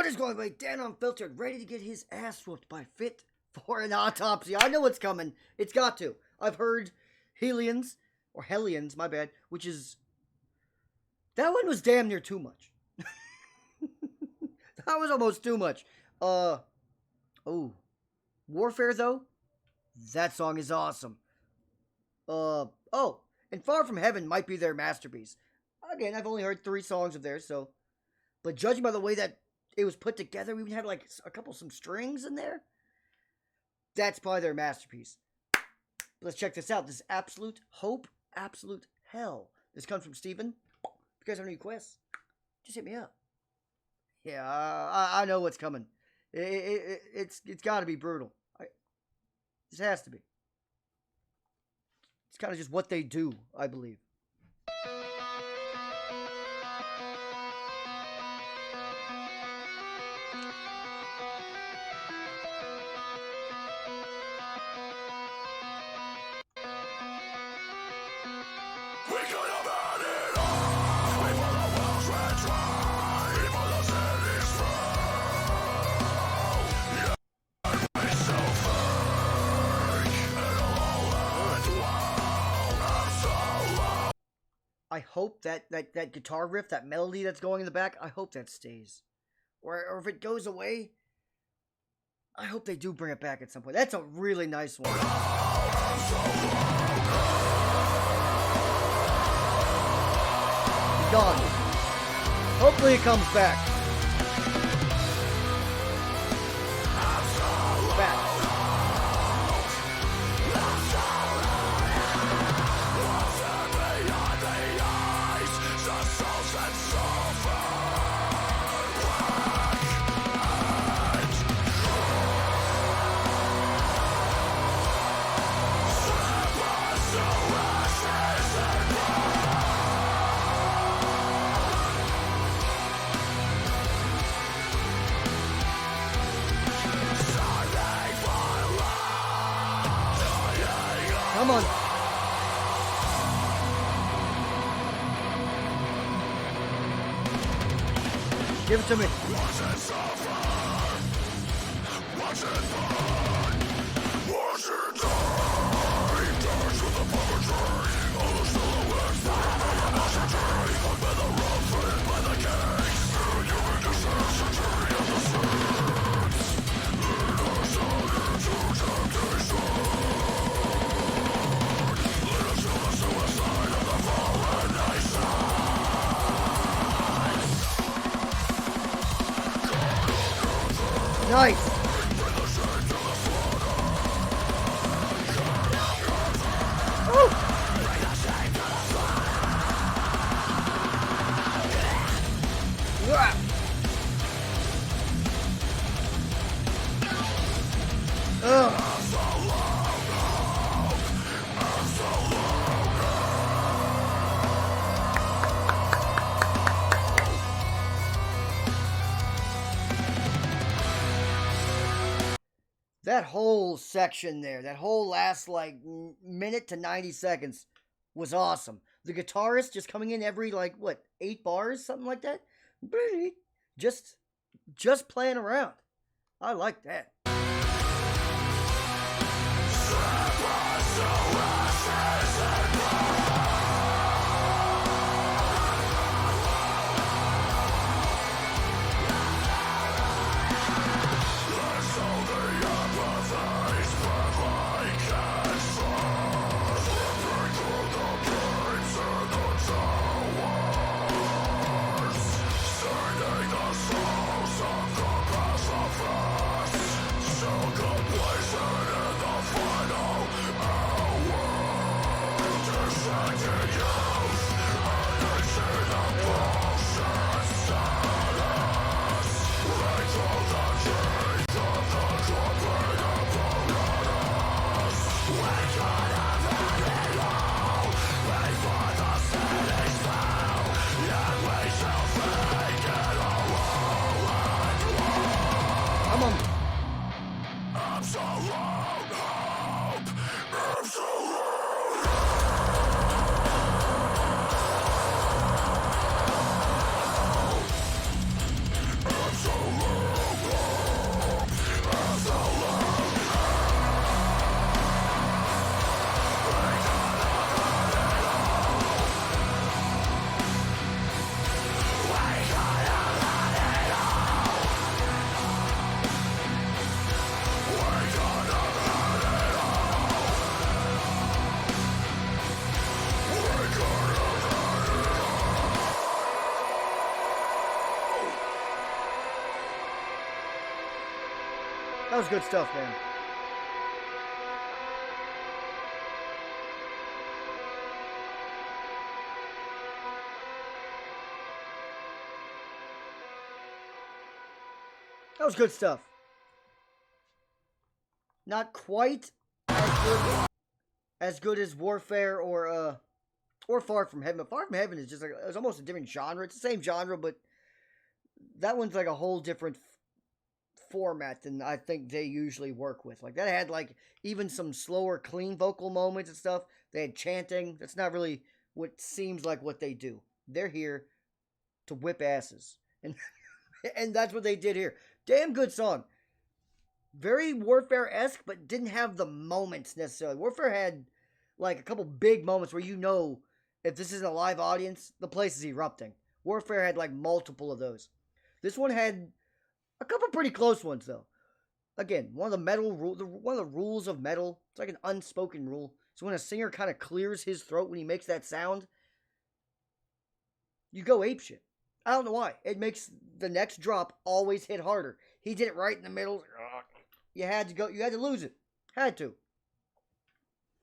What is going on? Dan Unfiltered, ready to get his ass whooped by Fit for an Autopsy. I know what's coming. It's got to. I've heard Hellions, my bad, which is... That one was damn near too much. That was almost too much. Warfare, though? That song is awesome. And Far From Heaven might be their masterpiece. Again, I've only heard 3 songs of theirs, so... But judging by the way that it was put together, we even had like some strings in there. That's probably their masterpiece. Let's check this out. This is Absolute Hope, Absolute Hell. This comes from Steven. If you guys have any requests, just hit me up. Yeah, I know what's coming. It's got to be brutal. This has to be. It's kind of just what they do, I believe. I hope that guitar riff, that melody that's going in the back, I hope that stays. Or if it goes away, I hope they do bring it back at some point. That's a really nice one. Gone. Hopefully it comes back. Back. Come on. Give it to me. Watch it suffer. Watch it burn. Watch it die. Dance with the puppetry. All the silhouettes that are in the century. Hung by the rope, fed by the gangs. You make a century of the sins. Innocent into temptation. Nice. That whole section there, that whole last like minute to 90 seconds was awesome. The guitarist just coming in every 8 bars, something like that. Just playing around. I like that. was good stuff, man. That was good stuff. Not quite as good as Warfare or Far From Heaven. But Far From Heaven is just like, it's almost a different genre. It's the same genre, but that one's like a whole different format than I think they usually work with. Like that had like even some slower, clean vocal moments and stuff. They had chanting. That's not really what seems like what they do. They're here to whip asses, and and that's what they did here. Damn good song. Very Warfare-esque, but didn't have the moments necessarily. Warfare had like a couple big moments where you know if this isn't a live audience, the place is erupting. Warfare had like multiple of those. This one had a couple pretty close ones though. Again, one of the rules of metal. It's like an unspoken rule. So when a singer kind of clears his throat when he makes that sound, you go apeshit. I don't know why. It makes the next drop always hit harder. He did it right in the middle. You had to go. You had to lose it. Had to.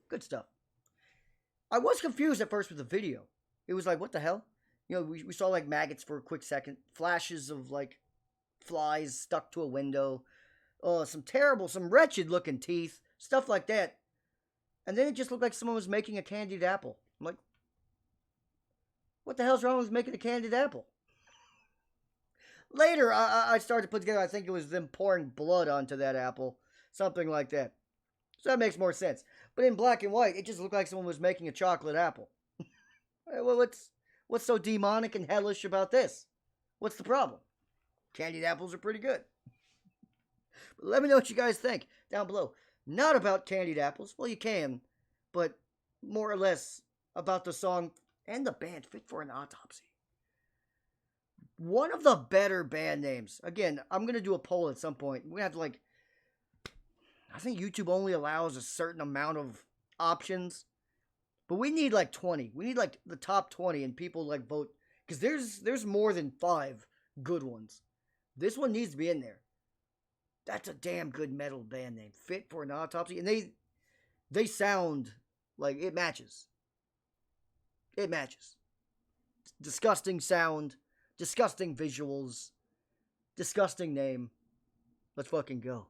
Good stuff. I was confused at first with the video. It was like, what the hell? You know, we saw like maggots for a quick second. Flashes of like flies stuck to a window. Some wretched looking teeth. Stuff like that. And then it just looked like someone was making a candied apple. I'm like, what the hell's wrong with making a candied apple? Later, I started to put together, I think it was them pouring blood onto that apple. Something like that. So that makes more sense. But in black and white, it just looked like someone was making a chocolate apple. Well, what's so demonic and hellish about this? What's the problem? Candied apples are pretty good. But let me know what you guys think down below. Not about candied apples. Well, you can. But more or less about the song and the band Fit for an Autopsy. One of the better band names. Again, I'm going to do a poll at some point. We're going to have to like... I think YouTube only allows a certain amount of options. But we need like 20. We need like the top 20 and people like vote. Because there's more than 5 good ones. This one needs to be in there. That's a damn good metal band name. Fit for an Autopsy. And they sound like it matches. It matches. Disgusting sound. Disgusting visuals. Disgusting name. Let's fucking go.